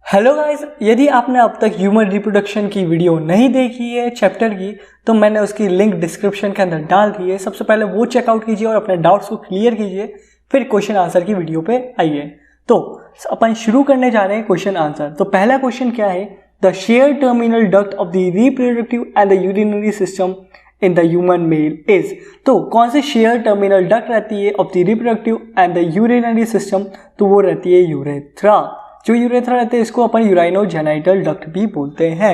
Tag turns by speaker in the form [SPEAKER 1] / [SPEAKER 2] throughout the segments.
[SPEAKER 1] Hello guys, यदि आपने अब तक ह्यूमन रिप्रोडक्शन की वीडियो नहीं देखी है चैप्टर की, तो मैंने उसकी लिंक डिस्क्रिप्शन के अंदर डाल दी है। सबसे पहले वो चेकआउट कीजिए और अपने डाउट्स को क्लियर कीजिए, फिर क्वेश्चन आंसर की वीडियो पे आइए। तो अपन शुरू करने जा रहे हैं क्वेश्चन आंसर। तो पहला क्वेश्चन क्या है, the share terminal duct of the reproductive and the urinary system in the human male is. तो कौन से शेयर टर्मिनल डक्ट रहती है of the reproductive and the urinary system, तो वो रहती है यूरेथ्रा। जो यूरेथ्रा रहते हैं इसको अपन यूराइनोजेनाइटल डक्ट भी बोलते हैं।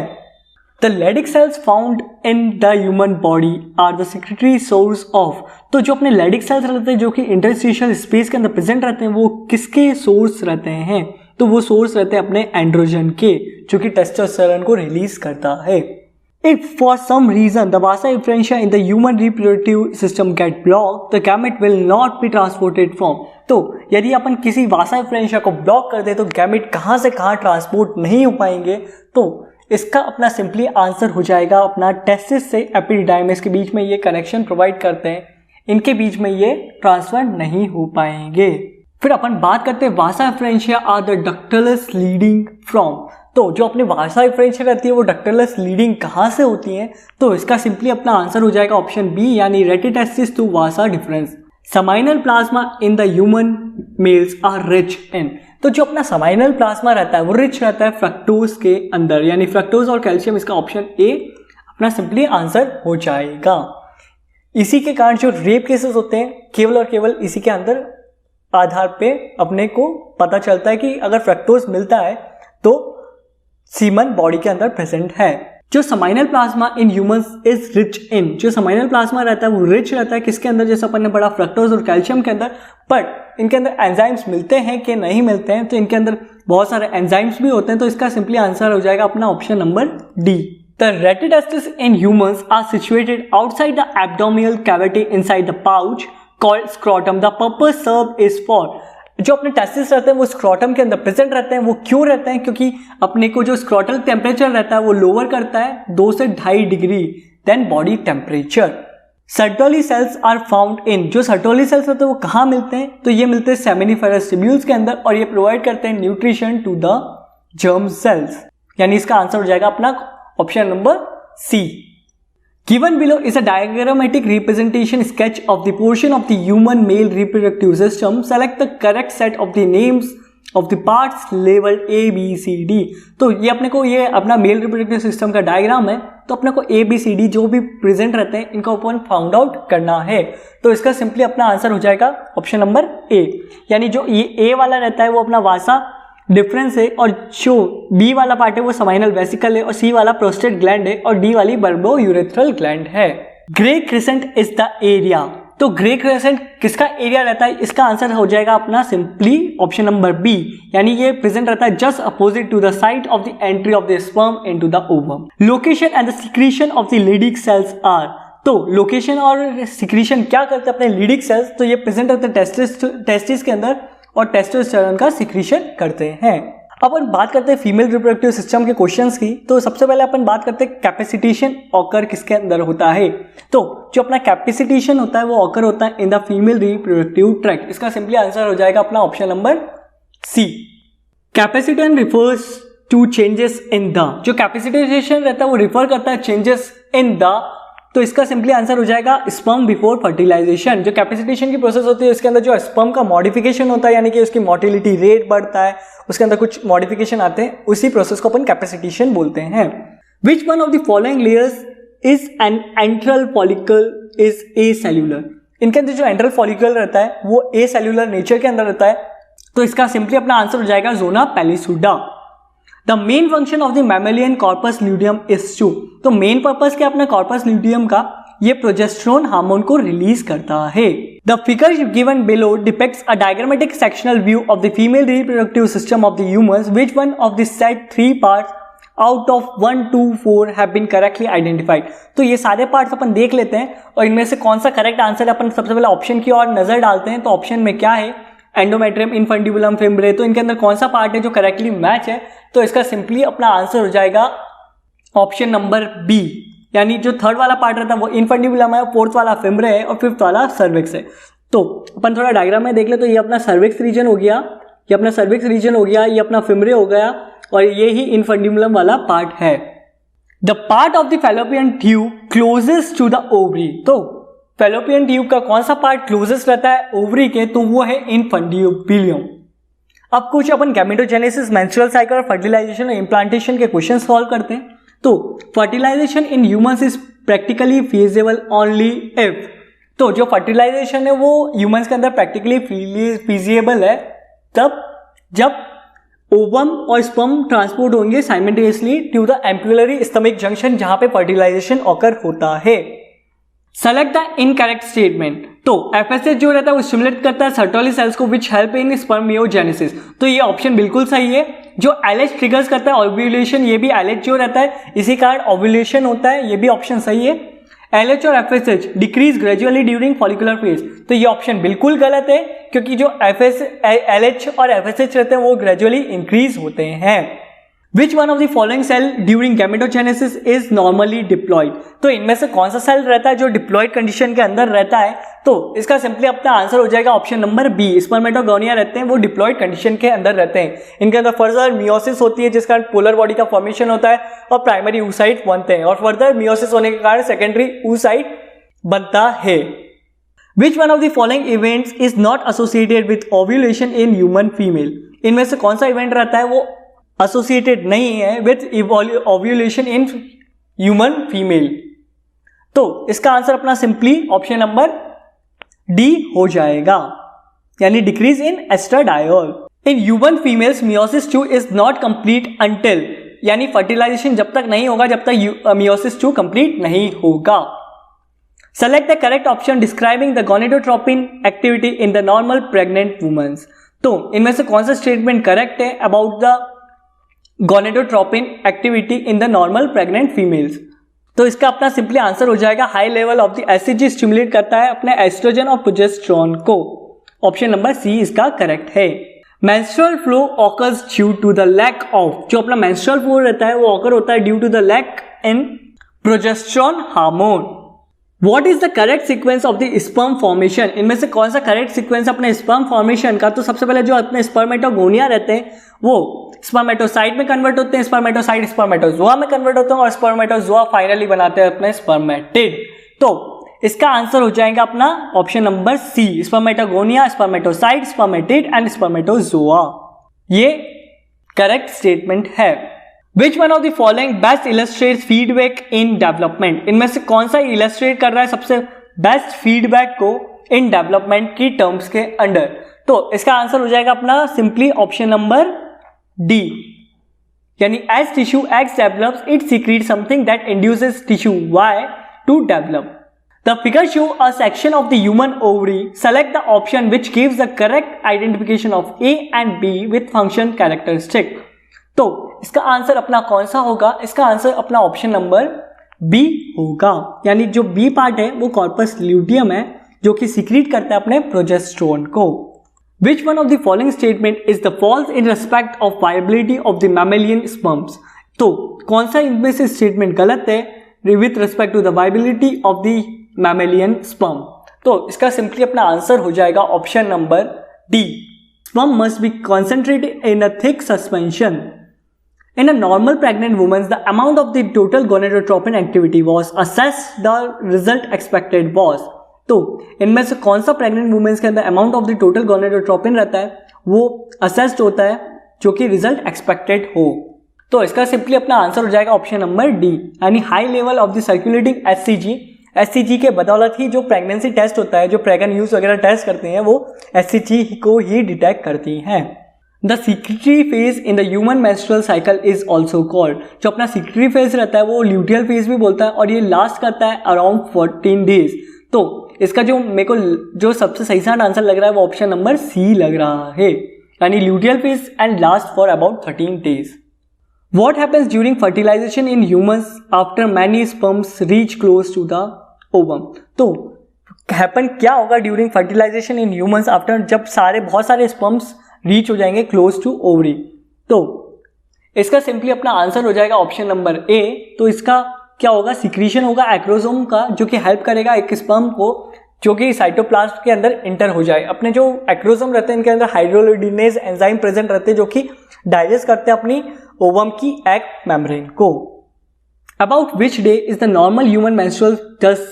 [SPEAKER 1] The Leydig cells found in the human body are the secretory source of. तो जो अपने लेडिक सेल्स रहते हैं जो कि इंटरस्टिशियल स्पेस के अंदर प्रेजेंट रहते हैं, वो किसके सोर्स रहते हैं? तो वो सोर्स रहते हैं अपने एंड्रोजन के, जो कि टेस्टोस्टेरोन को रिलीज करता है। If for some reason the vasa efferentia in the human reproductive system get blocked, the gamete will not be transported from। तो यदि अपन किसी वासा एफरेंशिया को ब्लॉक कर दे तो गैमेट कहाँ से कहाँ ट्रांसपोर्ट नहीं हो पाएंगे। तो इसका अपना सिंपली आंसर हो जाएगा अपना टेस्टिस से एपिडिडाइमिस के बीच में ये कनेक्शन प्रोवाइड करते हैं, इनके बीच में ये ट्रांसफर नहीं हो पाएंगे। फिर अपन बात करते हैं vasa efferentia are the ductules leading from. तो जो अपनी वासा एफरेंशिया रहती है वो डक्टलस लीडिंग कहाँ से होती है? तो इसका सिंपली अपना आंसर हो जाएगा ऑप्शन बी, यानी rete testis to vasa deferens. Seminal plasma in the human males are rich in. तो जो अपना समाइनल प्लाज्मा रहता है वो रिच रहता है फ्रक्टोज के अंदर, यानी फ्रक्टोज और कैल्शियम। इसका ऑप्शन ए अपना सिंपली आंसर हो जाएगा। इसी के कारण जो रेप केसेस होते हैं केवल और केवल इसी के अंदर आधार पे अपने को पता चलता है कि अगर फ्रक्टोज मिलता है तो सीमन बॉडी के अंदर प्रेजेंट है। जो seminal plasma in humans is rich in. जो समाइनल प्लाज्मा रहता है वो रिच रहता है किसके अंदर? जैसे अपन ने पढ़ा फ्रक्टोज और कैल्शियम के अंदर। बट इनके अंदर एंजाइम्स मिलते हैं कि नहीं मिलते हैं? तो इनके अंदर बहुत सारे एंजाइम्स भी होते हैं। तो इसका सिंपली आंसर हो जाएगा अपना option number D. The rete testis in humans are situated outside the abdominal cavity inside the pouch called scrotum. The purpose serve is for. जो अपने टेस्टिस रहते हैं वो स्क्रोटम के अंदर प्रेजेंट रहते हैं। वो क्यों रहते हैं? क्योंकि अपने को जो स्क्रोटल टेम्परेचर रहता है वो लोअर करता है 2 से 2.5 degree than body temperature. Sertoli cells are found in. जो सर्टोली सेल्स रहते हैं वो कहाँ मिलते हैं? तो ये मिलते हैं सेमिनिफेरस ट्यूब्यूल्स के अंदर, और ये प्रोवाइड करते हैं nutrition to the germ cells, यानी इसका आंसर हो जाएगा अपना option number C. Given below is a diagrammatic representation sketch of the portion of the human male reproductive system. Select the correct set of the names of the parts labeled A, B, C, D. तो ये अपने को ये अपना male reproductive system का diagram है। तो अपने को A, B, C, D जो भी प्रेजेंट रहते हैं इनको अपन फाउंड आउट करना है। तो इसका सिंपली अपना आंसर हो जाएगा ऑप्शन नंबर ए, यानी जो ये A वाला रहता है वो अपना वासा डिफरेंस है, और जो बी वाला पार्ट है वो समाइनल वेसिकल है, और सी वाला प्रोस्टेट ग्लैंड है, और डी वाली बर्बो यूरेथ्रल ग्लैंड है। Grey crescent is the area. तो ग्रे क्रिसेंट किसका एरिया रहता है? इसका आंसर हो जाएगा अपना सिंपली ऑप्शन नंबर बी, यानी ये प्रेजेंट रहता है just opposite to the site of the entry of the sperm into the ovum. Location and the secretion of the Leydig cells are. तो लोकेशन और सिक्रीशन क्या करते हैं अपने लेडिक सेल्स? तो ये प्रेजेंट रहते हैं टेस्टिस के अंदर और टेस्टोस्टेरोन का सिक्रीशन करते हैं। अब अपन बात करते हैं फीमेल रिप्रोडक्टिव सिस्टम के क्वेश्चंस की। तो सबसे पहले अपन बात करते हैं कैपेसिटेशन ऑकर किसके अंदर होता है। तो जो अपना कैपेसिटेशन होता है वो ऑकर होता है in the female reproductive tract. इसका सिंपली आंसर हो जाएगा अपना option number C. Capacitation refers to changes in the. जो कैपेसिटेशन रहता है वो रिफर करता है चेंजेस इन द। तो इसका सिंपली आंसर हो जाएगा स्पर्म बिफोर फर्टिलाइजेशन। जो कैपेसिटेशन की प्रोसेस होती है उसके अंदर जो स्पर्म का मॉडिफिकेशन होता है, यानी कि उसकी मोटिलिटी रेट बढ़ता है, उसके अंदर कुछ मॉडिफिकेशन आते हैं, उसी प्रोसेस को अपन कैपेसिटेशन बोलते हैं। Which one of the following layers is an enteral follicle is a cellular. इनके अंदर जो एंट्रल फॉलिकल रहता है वो ए सेल्यूलर नेचर के अंदर रहता है। तो इसका सिंपली अपना आंसर हो जाएगा zona pellucida. The main function of the mammalian corpus luteum is to. तो मेन पर्पस क्या अपना कॉर्पस ल्यूडियम का? ये प्रोजेस्टेरोन हार्मोन को रिलीज करता है। The figure given below depicts a diagrammatic sectional view of the female reproductive system of the humans. Which one of the set 3 parts out of 1, 2, 4 have been correctly identified. तो ये सारे parts अपन देख लेते हैं और इनमें से कौन सा करेक्ट आंसर अपन सबसे पहले ऑप्शन की ओर नजर डालते हैं। तो ऑप्शन में क्या है? Endometrium, infundibulum, fimbriae. तो इनके अंदर कौन सा पार्ट है जो करेक्टली मैच है? तो इसका सिंपली अपना आंसर हो जाएगा ऑप्शन नंबर बी, यानी जो थर्ड वाला पार्ट रहता है वो इनफंडिबुलम है, फोर्थ वाला फिम्ब्रे है, और फिफ्थ वाला सर्विक्स है। तो अपन थोड़ा डायग्राम में देख ले। तो ये अपना सर्विक्स रीजन हो गया, ये अपना सर्विक्स रीजन हो गया, ये अपना फिम्ब्रे हो गया, और ये ही इन्फंड्यूलम वाला पार्ट है। The part of the fallopian tube closest to the ovary, तो फैलोपियन ट्यूब का कौन सा पार्ट क्लोजेस्ट रहता है ओवरी के, तो वो है इन्फंड्यूबिलियम। अब कुछ अपन गैमेटोजेनेसिस, मेंस्ट्रुअल साइकिल और फर्टिलाइजेशन और इम्प्लांटेशन के क्वेश्चन सॉल्व करते हैं। तो fertilization in humans is practically feasible only if, तो जो फर्टिलाइजेशन है वो ह्यूमंस के अंदर प्रैक्टिकली फीजिबल है तब जब ओवम और स्पर्म ट्रांसपोर्ट होंगे simultaneously to the ampullary isthmic junction, जहां पे फर्टिलाइजेशन ऑकर होता है। सेलेक्ट द इनकरेक्ट स्टेटमेंट, तो एफएसएच जो रहता है वो स्टिमुलेट करता है सर्टोली सेल्स को विच हेल्प इन स्पर्मियोजेनेसिस, तो ये ऑप्शन बिल्कुल सही है। जो एलएच ट्रिगर्स करता है ओव्यूलेशन, ये भी एलएच जो रहता है इसी कारण ओव्यूलेशन होता है, ये भी ऑप्शन सही है। एलएच और FSH decrease gradually during follicular phase, तो ये ऑप्शन बिल्कुल गलत है क्योंकि जो एलएच और एफएसएच रहते हैं वो ग्रेजुअली इंक्रीज होते हैं। Which one of the following cell during gametogenesis is normally diploid, तो इनमें से कौन सा सेल रहता है जो डिप्लॉयड कंडीशन के अंदर रहता है, तो इसका सिंपली अपना आंसर हो जाएगा ऑप्शन नंबर बी। स्पर्मेटोगोनिया रहते हैं वो डिप्लॉयड कंडीशन के अंदर रहते हैं, इनके अंदर फर्दर मियोसिस होती है जिस कारण पोलर बॉडी का फॉर्मेशन होता है और प्राइमरी oocyte बनते हैं और फर्दर मियोसिस होने के कारण सेकेंडरी oocyte बनता है। Which one of the following events is not associated with ovulation in human female, इनमें से कौन सा इवेंट रहता है वो एसोसिएटेड नहीं है with ovulation in human female, तो इसका आंसर अपना सिंपली ऑप्शन नंबर डी हो जाएगा, यानी decrease in estradiol. In human females meiosis 2 is not complete until, यानी फर्टिलाइजेशन जब तक नहीं होगा जब तक मियोसिस 2 कंप्लीट नहीं होगा। Select the correct option describing the gonadotropin activity in the normal pregnant women's, तो इनमें से कौन सा स्टेटमेंट करेक्ट है about the gonadotropin activity in the normal pregnant females, तो इसका अपना सिंपली आंसर हो जाएगा high level of the HCG stimulate करता है अपने एस्ट्रोजन और प्रोजेस्टेरोन को, ऑप्शन नंबर सी इसका करेक्ट है। Menstrual flow occurs due to the lack of, जो अपना मेंस्ट्रुअल फ्लो रहता है वो ऑकर होता है due to the lack in progesterone hormone. What is the correct sequence of the sperm formation, इनमें से कौन सा करेक्ट सीक्वेंस अपने स्पर्म फॉर्मेशन का, तो सबसे पहले जो अपने स्पर्मेटोगोनिया रहते हैं वो स्पर्मेटोसाइट में कन्वर्ट होते हैं, स्पर्मेटोसाइट स्पर्मेटोजोआ में कन्वर्ट होते हैं और स्पर्मेटोजोआ फाइनली बनाते हैं अपने स्पर्मेटिड, तो इसका आंसर हो जाएगा अपना option number C, spermatogonia, spermatocyte, spermatid and spermatozoa, ये करेक्ट स्टेटमेंट है। Which one of the following best illustrates feedback in development, इनमें से कौन सा इलस्ट्रेट कर रहा है सबसे बेस्ट फीडबैक को इन डेवलपमेंट की टर्म्स के अंडर, तो इसका आंसर हो जाएगा अपना सिंपली ऑप्शन नंबर डी, यानी as tissue X develops it secrete something that induces tissue Y to develop. The figure show a section of the human ovary. Select the option which gives the correct identification of A and B with function characteristic. तो इसका answer अपना कौन सा होगा, इसका answer अपना option number B होगा, यानी जो बी पार्ट है वो कॉर्पस ल्यूटियम है जो कि सीक्रेट करता है अपने प्रोजेस्टेरोन को। Which one of the following statement is the false in respect of viability of the mammalian sperms, तो कौन सा इनमें से स्टेटमेंट गलत है with respect to the viability of the mammalian sperm, तो इसका सिंपली अपना आंसर हो जाएगा option number D, sperm must be concentrated in a thick suspension. In a normal pregnant woman, the amount of the total gonadotropin activity was assessed. The result expected was, तो इनमें से कौन सा pregnant women's के अंदर amount of the total gonadotropin रहता है वो असेस्ड होता है जो कि रिजल्ट एक्सपेक्टेड हो, तो इसका सिंपली अपना आंसर हो जाएगा ऑप्शन नंबर डी, यानी high level of the circulating HCG, HCG के बदौलत ही जो प्रेगनेंसी टेस्ट होता है, जो प्रेगन यूज वगैरह टेस्ट करते हैं वो एचसीजी को ही डिटेक्ट करती हैं। The secretary phase in the human menstrual cycle is also called, जो अपना सिक्रेटरी फेज रहता है वो ल्यूटियल फेज भी बोलता है और ये लास्ट करता है अराउंड 14 डेज, तो इसका जो मेरे को जो सबसे सही सा आंसर लग रहा है वो ऑप्शन नंबर सी लग रहा है, यानी luteal phase and last for about 13 days. What happens during fertilization in humans after many sperms reach close to the ovum, तो हैपन क्या होगा during fertilization in humans after जब बहुत सारे स्पर्म्स रीच हो जाएंगे क्लोज टू ओवरी, तो इसका सिंपली अपना आंसर हो जाएगा ऑप्शन नंबर ए, तो इसका क्या होगा, सिक्रीशन होगा एक्रोसोम का जो कि हेल्प करेगा एक स्पर्म को जो कि साइटोप्लाज्म के अंदर इंटर हो जाए। अपने जो एक्रोसोम रहते हैं इनके अंदर हाइड्रोलिडिनेज एंजाइम प्रेजेंट रहते हैं जो कि डाइजेस्ट करते हैं अपनी ओवम की एग मेम्ब्रेन को। About which day is the normal human menstrual does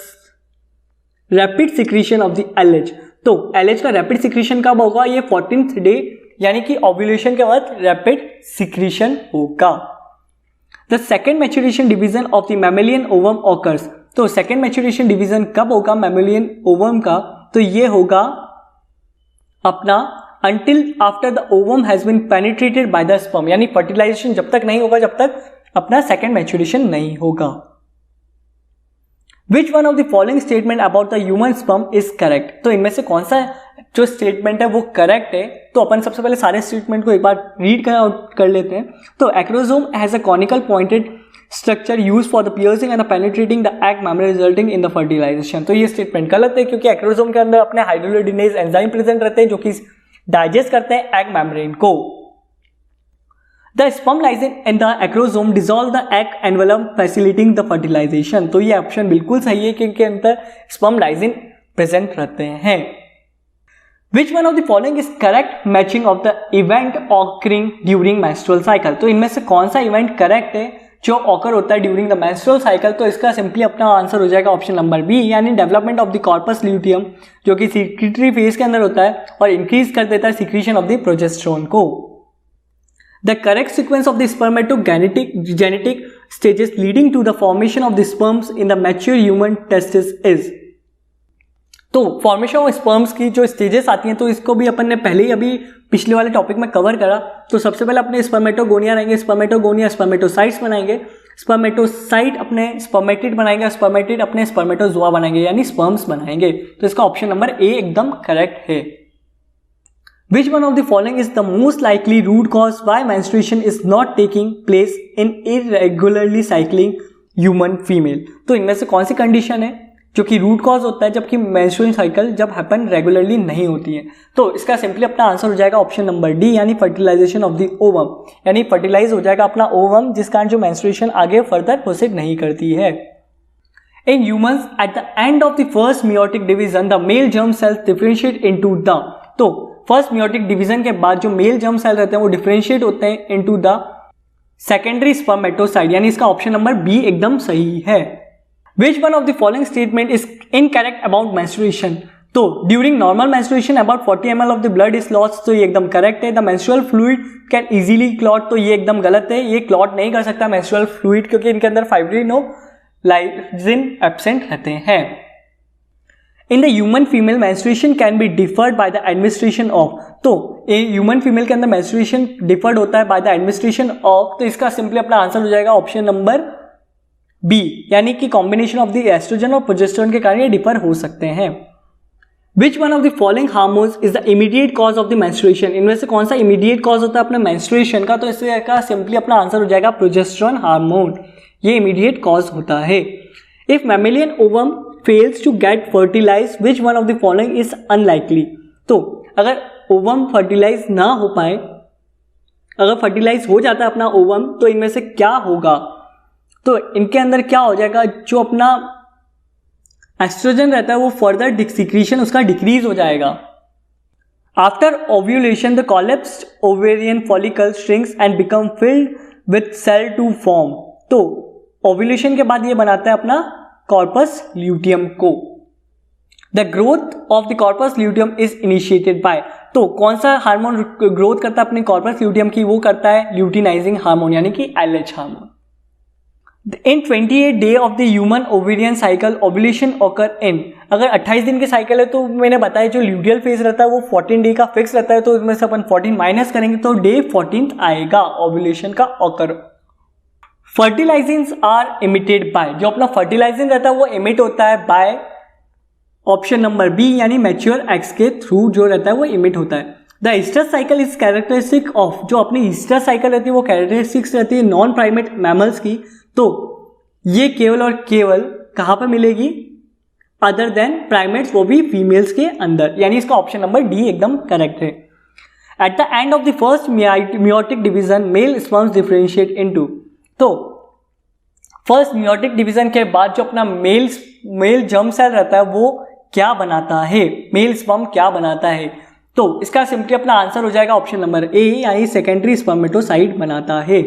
[SPEAKER 1] rapid secretion of the LH. तो एलएच का रैपिड सिक्रीशन कब होगा? ये 14th डे यानी कि ओव्यूलेशन के बाद रैपिड सिक्रीशन होगा। The second maturation division of the mammalian ovum occurs. तो सेकेंड मैच्योरेशन डिवीजन कब होगा मैमेलियन ओवम का? तो ये होगा अपना until after the ovum has been penetrated by the sperm, यानी फर्टिलाइजेशन जब तक नहीं होगा जब तक अपना सेकेंड मैच्योरेशन नहीं होगा। Which one of the following statement about the human sperm is correct? तो इनमें से कौन सा जो स्टेटमेंट है वो करेक्ट है? तो अपन सबसे पहले सारे स्टेटमेंट को एक बार रीड कर लेते हैं। तो acrosome has a conical pointed structure use for the piercing and penetrating the egg membrane resulting in the fertilization. तो ये स्टेटमेंट गलत है क्योंकि एक्रोसोम के अंदर अपने हाइड्रोलाइडेज एंजाइम प्रेजेंट रहते हैं जो कि डाइजेस्ट करते हैं एग मेम्ब्रेन को। The sperm lies in the acrosome dissolve the egg envelope facilitating the fertilization। तो ये ऑप्शन बिल्कुल सही है क्योंकि अंदर sperm lysine प्रेजेंट रहते हैं। Which one of the following is correct matching of the event occurring during menstrual cycle? तो इनमें से कौन सा इवेंट करेक्ट है जो ऑकर होता है ड्यूरिंग द मेंस्ट्रुअल साइकिल? तो इसका सिंपली अपना आंसर हो जाएगा ऑप्शन नंबर बी, यानी development of the corpus luteum, जो कि सिक्रीटरी फेज के अंदर होता है और इंक्रीज कर देता है सिक्रीशन ऑफ द प्रोजेस्टेरोन को। The correct sequence of the spermatogenetic stages leading to the formation of the sperms in the mature human testis is। तो फॉर्मेशन ऑफ स्पर्म्स की जो स्टेजेस आती हैं तो इसको भी अपन ने पहले ही अभी पिछले वाले टॉपिक में कवर करा। तो सबसे पहले अपने स्पर्मेटोगोनिया रहेंगे, स्पर्मेटोगोनिया स्पर्मेटोसाइट्स बनाएंगे, स्पर्मेटोसाइट अपने स्पर्मेटिड बनाएंगे, स्पर्मेटिड अपने स्पर्मेटोजोआ बनाएंगे यानी स्पर्म्स बनाएंगे। तो इसका ऑप्शन नंबर ए एकदम करेक्ट है। Which one of the following is the most likely root cause why menstruation is not taking place in irregularly cycling human female? तो इनमें से कौन सी कंडीशन है जो कि रूट कॉज होता है जबकि मेंस्ट्रुअल साइकिल जब हैपन रेगुलरली नहीं होती है? तो इसका सिंपली अपना आंसर हो जाएगा ऑप्शन नंबर डी, यानी फर्टिलाइजेशन ऑफ द ओवम, यानी फर्टिलाइज हो जाएगा अपना ओवम जिस कारण जो मेंस्ट्रुएशन आगे फर्दर प्रोसीड नहीं करती है। In humans, at the end of the first meiotic division, the male germ cells differentiate into the। तो फर्स्ट मियोटिक डिवीजन के बाद जो मेल जर्म सेल रहते हैं वो डिफरेंशिएट होते हैं इनटू द सेकेंडरी स्पर्मेटोसाइट, यानी इसका ऑप्शन नंबर बी एकदम सही है। Which one of the following statement is incorrect about menstruation? तो during normal menstruation about 40 ml of the blood is lost, तो ये एकदम करेक्ट है। The menstrual fluid can easily clot, तो ये एकदम गलत है, ये क्लॉट नहीं कर सकता मेंस्ट्रुअल फ्लूइड क्योंकि इनके अंदर फाइब्रिनोलाइसिन एब्सेंट रहते हैं। इन the human female menstruation can be deferred by the administration of. तो ह्यूमन फीमेल के अंदर मेंस्ट्रुएशन डिफर्ड होता है बाय द एडमिनिस्ट्रेशन ऑफ, तो इसका सिंपली अपना आंसर हो जाएगा ऑप्शन नंबर बी, यानी कि कॉम्बिनेशन ऑफ द एस्ट्रोजन और प्रोजेस्टेरोन के कारण ये डिफर हो सकते हैं। Which one of the following hormones is the immediate cause of the menstruation? इनमें से कौन सा इमीडिएट कॉज होता है अपने मेंस्ट्रुएशन का? तो इसका सिंपली अपना आंसर हो जाएगा प्रोजेस्टेरोन हार्मोन, ये इमीडिएट कॉज होता है। If mammalian ovum fails to get fertilized, which one of the following is unlikely? तो अगर ओवम फर्टिलाइज ना हो पाए, अगर फर्टिलाइज हो जाता है अपना ओवम तो इनमें से क्या होगा? तो इनके अंदर क्या हो जाएगा, जो अपना एस्ट्रोजन रहता है वो फर्दर सिक्रीशन उसका डिक्रीज हो जाएगा। After ovulation the collapsed ovarian follicle shrinks and become filled with cell to form. तो ओव्यूलेशन के बाद ये बनाता है अपना कॉर्पस ल्यूटियम को। The growth of the corpus luteum is initiated by. तो कौन सा हार्मोन ग्रोथ करता है अपने कॉर्पस ल्यूटियम की? वो करता है ल्यूटिनाइजिंग हार्मोन यानी कि LH hormone. In 28 day of the human ovarian cycle ovulation occur in. अगर 28 दिन के साइकिल है तो मैंने बताया जो ल्यूटियल फेज रहता है वो 14 डे का फिक्स रहता है, तो इसमें से अपन 14 माइनस करेंगे तो डे 14 आएगा ओव्यूलेशन का occur. Fertilizins are emitted by. जो अपना फर्टिलाइजेंस रहता है वो इमिट होता है बाय ऑप्शन नंबर बी, यानी मैच्योर एग्स के थ्रू जो रहता है वो इमिट होता है। The oestrous cycle is characteristic of. जो अपनी ईस्टर साइकिल रहती है वो कैरेक्टरिस्टिक्स रहती है नॉन प्राइमेट मैमल्स की, तो ये केवल और केवल कहाँ पर मिलेगी? अदर देन प्राइमेट्स, वो भी फीमेल्स के अंदर, यानी इसका ऑप्शन नंबर डी एकदम करेक्ट है। At the end of the first meiotic division male sperms differentiate into. तो फर्स्ट मियोटिक डिवीजन के बाद जो अपना मेल जर्म सेल रहता है वो क्या बनाता है? मेल स्पर्म क्या बनाता है? तो इसका सिंपली अपना आंसर हो जाएगा ऑप्शन नंबर ए, यानी सेकेंडरी स्पर्मेटोसाइट बनाता है।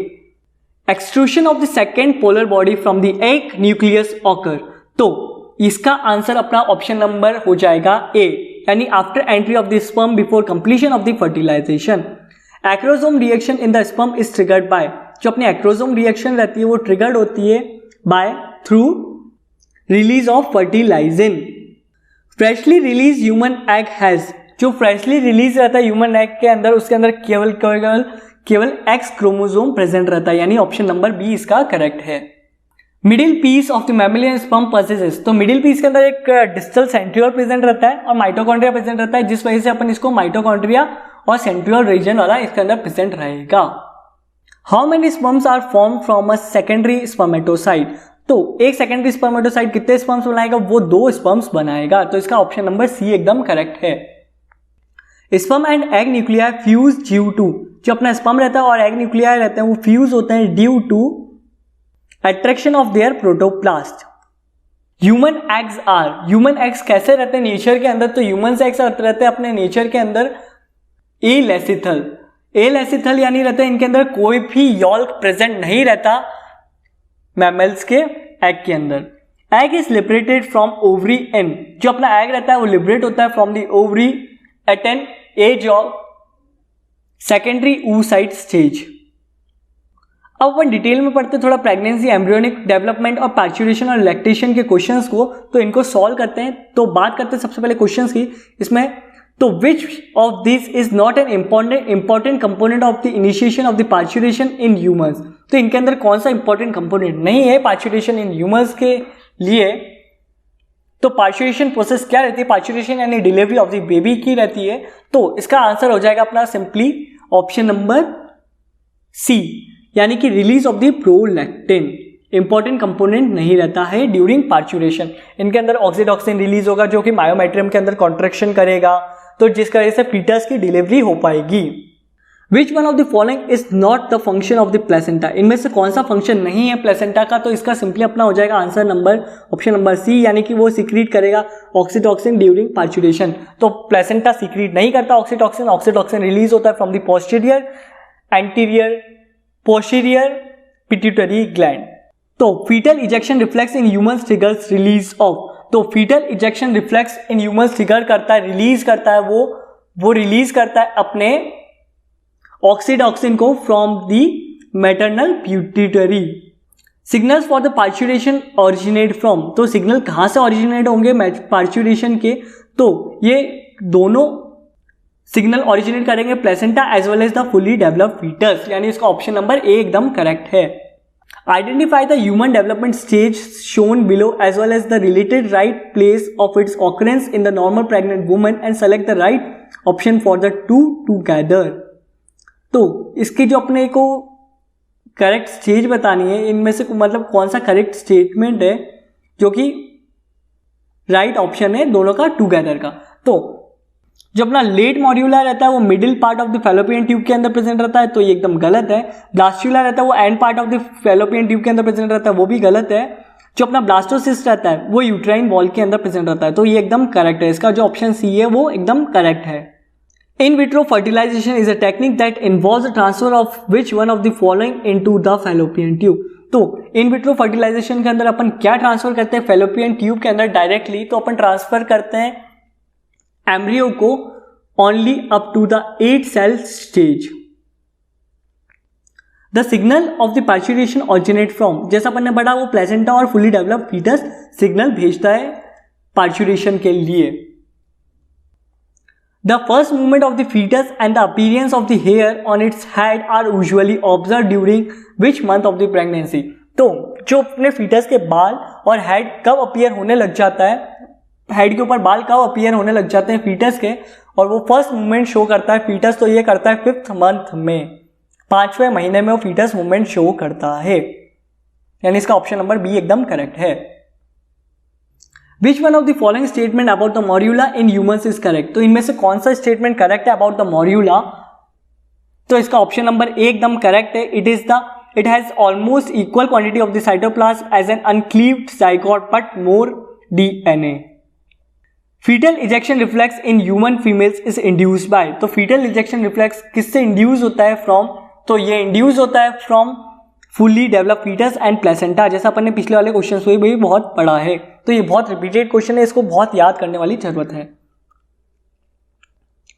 [SPEAKER 1] Extrusion of the second polar body from the egg nucleus occur, तो इसका आंसर अपना ऑप्शन नंबर हो जाएगा ए, यानी after entry of the sperm before completion of the fertilization. Acrosome reaction in the sperm is triggered by, जो अपनी acrosome reaction रहती है वो ट्रिगर्ड होती है by through release of fertilizin. Freshly release human egg has, जो freshly release रहता है ह्यूमन एग के अंदर, उसके अंदर केवल एक्स क्रोमोसोम प्रेजेंट रहता है, यानी ऑप्शन नंबर बी इसका करेक्ट है। Middle piece of the mammalian sperm possesses, तो मिडिल पीस के अंदर एक डिस्टल सेंट्रियोल प्रेजेंट रहता है और माइटोकॉन्ड्रिया प्रेजेंट रहता है, जिस वजह से अपन इसको माइटोकॉन्ड्रिया और सेंट्रियोल रीजन वाला इसके अंदर प्रेजेंट रहेगा। How many sperms are form from a secondary spermatocyte, तो एक सेकेंडरी स्पर्मेटोसाइट कितने स्पर्म्स बनाएगा, वो 2 स्पर्म्स बनाएगा, तो इसका ऑप्शन नंबर सी एकदम करेक्ट है। Sperm and egg nuclei fuse due to, जो अपना स्पर्म रहता है और एग न्यूक्लियाई रहते हैं वो फ्यूज होते हैं due to attraction of their protoplast. Human eggs कैसे रहते हैं नेचर के अंदर, तो ह्यूमन एग्स रहते हैं अपने नेचर के अंदर एलेसिथल यानी रहते हैं इनके अंदर कोई भी यॉल्क प्रेजेंट नहीं रहता मैमल्स के एग के अंदर। Egg is liberated from ovary an, जो अपना एग रहता है वो लिबरेट होता है from the ovary at an age of secondary oocyte stage. अब अपन डिटेल में पढ़ते थोड़ा प्रेगनेंसी, एम्ब्रियोनिक डेवलपमेंट और पार्चुरेशन और लैक्टेशन के क्वेश्चंस को, तो इनको सॉल्व करते हैं। तो बात करते हैं सबसे पहले क्वेश्चंस की इसमें, तो which of this is not an important component of the initiation of the parturition in humans, तो इनके अंदर कौन सा इंपॉर्टेंट कंपोनेंट नहीं है पार्चुरेशन इन ह्यूमंस के लिए। तो पार्चुरेशन प्रोसेस क्या रहती है, पार्चुरेशन यानी डिलीवरी ऑफ द बेबी की रहती है, तो इसका आंसर हो जाएगा अपना सिंपली ऑप्शन नंबर सी, यानी कि release of the prolactin. Important component नहीं रहता है ड्यूरिंग पार्चुरेशन। इनके अंदर ऑक्सीटॉक्सिन रिलीज होगा जो कि मायोमेट्रियम के अंदर कॉन्ट्रैक्शन करेगा, तो जिसकी वजह से फीटस की डिलीवरी हो पाएगी। विच one of the following is not the function of the placenta, इनमें से कौन सा फंक्शन नहीं है प्लेसेंटा का, तो इसका सिंपली अपना हो जाएगा answer number option number C, यानी कि वो सीक्रेट करेगा ऑक्सीटॉक्सिन ड्यूरिंग पार्चुरेशन। तो प्लेसेंटा सीक्रेट नहीं करता ऑक्सीटॉक्सिन, ऑक्सीटॉक्सिन रिलीज होता है from the posterior pituitary gland. तो foetal ejection reflex in humans triggers release of, तो foetal ejection reflex in humans trigger करता है, रिलीज करता है, वो रिलीज करता है अपने ऑक्सीटॉक्सिन को from the maternal pituitary. Signals for the parturition originate from, तो सिग्नल कहां से ओरिजिनेट होंगे पार्चुरेशन के, तो ये दोनों सिग्नल ओरिजिनेट करेंगे placenta as well as the fully developed foetus, यानी इसका ऑप्शन नंबर ए एकदम करेक्ट है। Identify the human development stage shown below as well as the related right place of its occurrence in the normal pregnant woman and select the right option for the two together. तो इसकी जो अपने को correct stage बतानी है, इनमें से मतलब कौन सा करेक्ट स्टेटमेंट है जो कि राइट ऑप्शन है दोनों का टुगेदर का। तो जो अपना लेट मॉड्यूला रहता है वो middle part of the fallopian tube के अंदर प्रेजेंट रहता है, तो ये एकदम गलत है। ब्लास्टुला रहता है वो and part of the fallopian tube के अंदर प्रेजेंट रहता है, वो भी गलत है। जो अपना ब्लास्टोसिस्ट रहता है वो यूट्राइन वॉल के अंदर प्रेजेंट रहता है, तो ये एकदम करेक्ट है। इसका जो ऑप्शन सी है वो एकदम करेक्ट है। In vitro fertilization is a technique that involves the transfer of which one of the following into the fallopian tube. तो इन विट्रो फर्टिलाइजेशन के अंदर अपन क्या ट्रांसफर करते हैं फैलोपियन ट्यूब के अंदर डायरेक्टली, तो अपन ट्रांसफर करते हैं एम्ब्रियो को only up to the 8 cell stage. The signal of the parturition originate from, जैसा अपन ने पढ़ा वो प्लेसेंटा और फुली डेवलप्ड फीटस सिग्नल भेजता है पार्चुरेशन के लिए। The first movement of the fetus and the appearance of the hair on its head are usually observed during which month of the pregnancy. तो जो अपने फीटस के बाल और हेड कब अपीयर होने लग जाता है, हेड के ऊपर बाल कब अपीयर होने लग जाते हैं फीटस के, और वो फर्स्ट मूवमेंट शो करता है फीटस, तो ये करता है 5th मंथ में, 5वें महीने में वो फीटस मूवमेंट शो करता है, यानी इसका ऑप्शन नंबर बी एकदम करेक्ट है। Which one of the following statement about the morula in humans is correct, तो इनमें से कौन सा स्टेटमेंट करेक्ट है अबाउट द मॉड्यूला, तो इसका ऑप्शन नंबर ए एकदम करेक्ट है। It has almost equal quantity of the cytoplasm as an uncleaved zygote but more DNA। Foetal ejection reflex in human females is induced by, तो foetal ejection reflex किससे induce होता है? From, तो ये induce होता है from fully develop foetus and placenta, जैसा अपन ने पिछले वाले क्वेश्चन हुए भी बहुत पढ़ा है। तो ये बहुत रिपीटेड क्वेश्चन है, इसको बहुत याद करने वाली जरूरत है।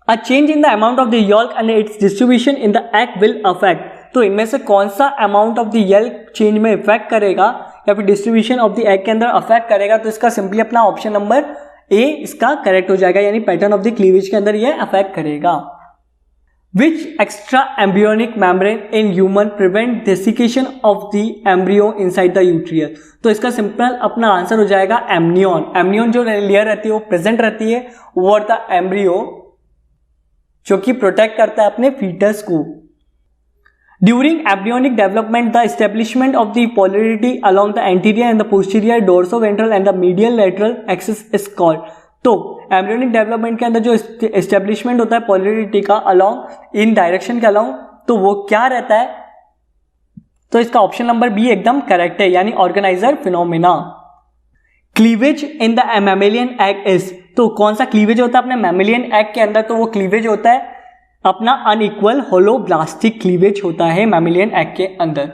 [SPEAKER 1] A change in the amount of the yolk and its distribution in the egg will affect, तो इनमें से कौन सा amount of the yolk change में इफेक्ट करेगा या फिर डिस्ट्रीब्यूशन ऑफ द एग के अंदर अफेक्ट करेगा? तो इसका सिंपली अपना ऑप्शन नंबर ए इसका करेक्ट हो जाएगा, यानी पैटर्न ऑफ द क्लीवेज के अंदर ये अफेक्ट करेगा। Which extra embryonic membrane in human prevent desiccation of the embryo inside the uterus? तो इसका सिंपल अपना आंसर हो जाएगा एमनियन। एमनियन जो लेयर रहती है वो प्रेजेंट रहती है ओवर द एम्ब्रियो, जो कि प्रोटेक्ट करता है अपने फीटस को। During embryonic development the establishment of the polarity along the anterior and the posterior dorsoventral and the medial lateral axis is called, तो एम्ब्रियोनिक डेवलपमेंट के अंदर जो एस्टेब्लिशमेंट होता है पोलरिटी का अलॉन्ग इन डायरेक्शन के अलॉन्ग, तो वो क्या रहता है? तो इसका ऑप्शन नंबर बी एकदम करेक्ट है, यानी organizer phenomena. Cleavage in the mammalian egg is, तो कौन सा क्लीवेज होता है अपने मैमेलियन एग के अंदर? तो वो क्लीवेज होता है अपना अनइक्वल होलोब्लास्टिक क्लीवेज होता है मैमेलियन एग के अंदर।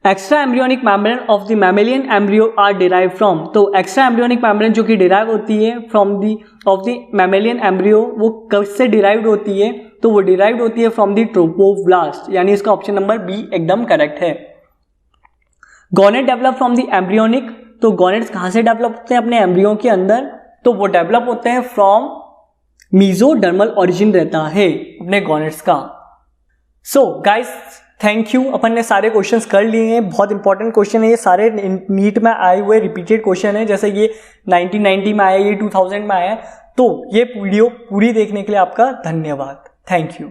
[SPEAKER 1] Extra embryonic membrane of the mammalian embryo are derive from, तो एक्स्ट्रा एम्ब्रियोनिक मेम्ब्रेन जो कि डिराइव होती है from the of the mammalian embryo, वो कब से डिराइव्ड होती है? तो वो डिराइव्ड होती है फ्रॉम द ट्रोपोब्लास्ट, यानी इसका ऑप्शन नंबर बी एकदम करेक्ट है। गॉनेट डेवलप फ्रॉम द एम्ब्रियोनिक, तो गॉनेट्स कहाँ से डेवलप होते हैं अपने एम्ब्रियो के अंदर? तो वो डेवलप होते हैं फ्रॉम मीजोडर्मल ओरिजिन रहता है अपने गॉनेट्स का। सो गाइस थैंक यू, अपन ने सारे क्वेश्चंस कर लिए हैं, बहुत इंपॉर्टेंट क्वेश्चन है ये, सारे नीट में आए हुए रिपीटेड क्वेश्चन है, जैसे ये 1990 में आया, ये 2000 में आया। तो ये वीडियो पूरी देखने के लिए आपका धन्यवाद, थैंक यू।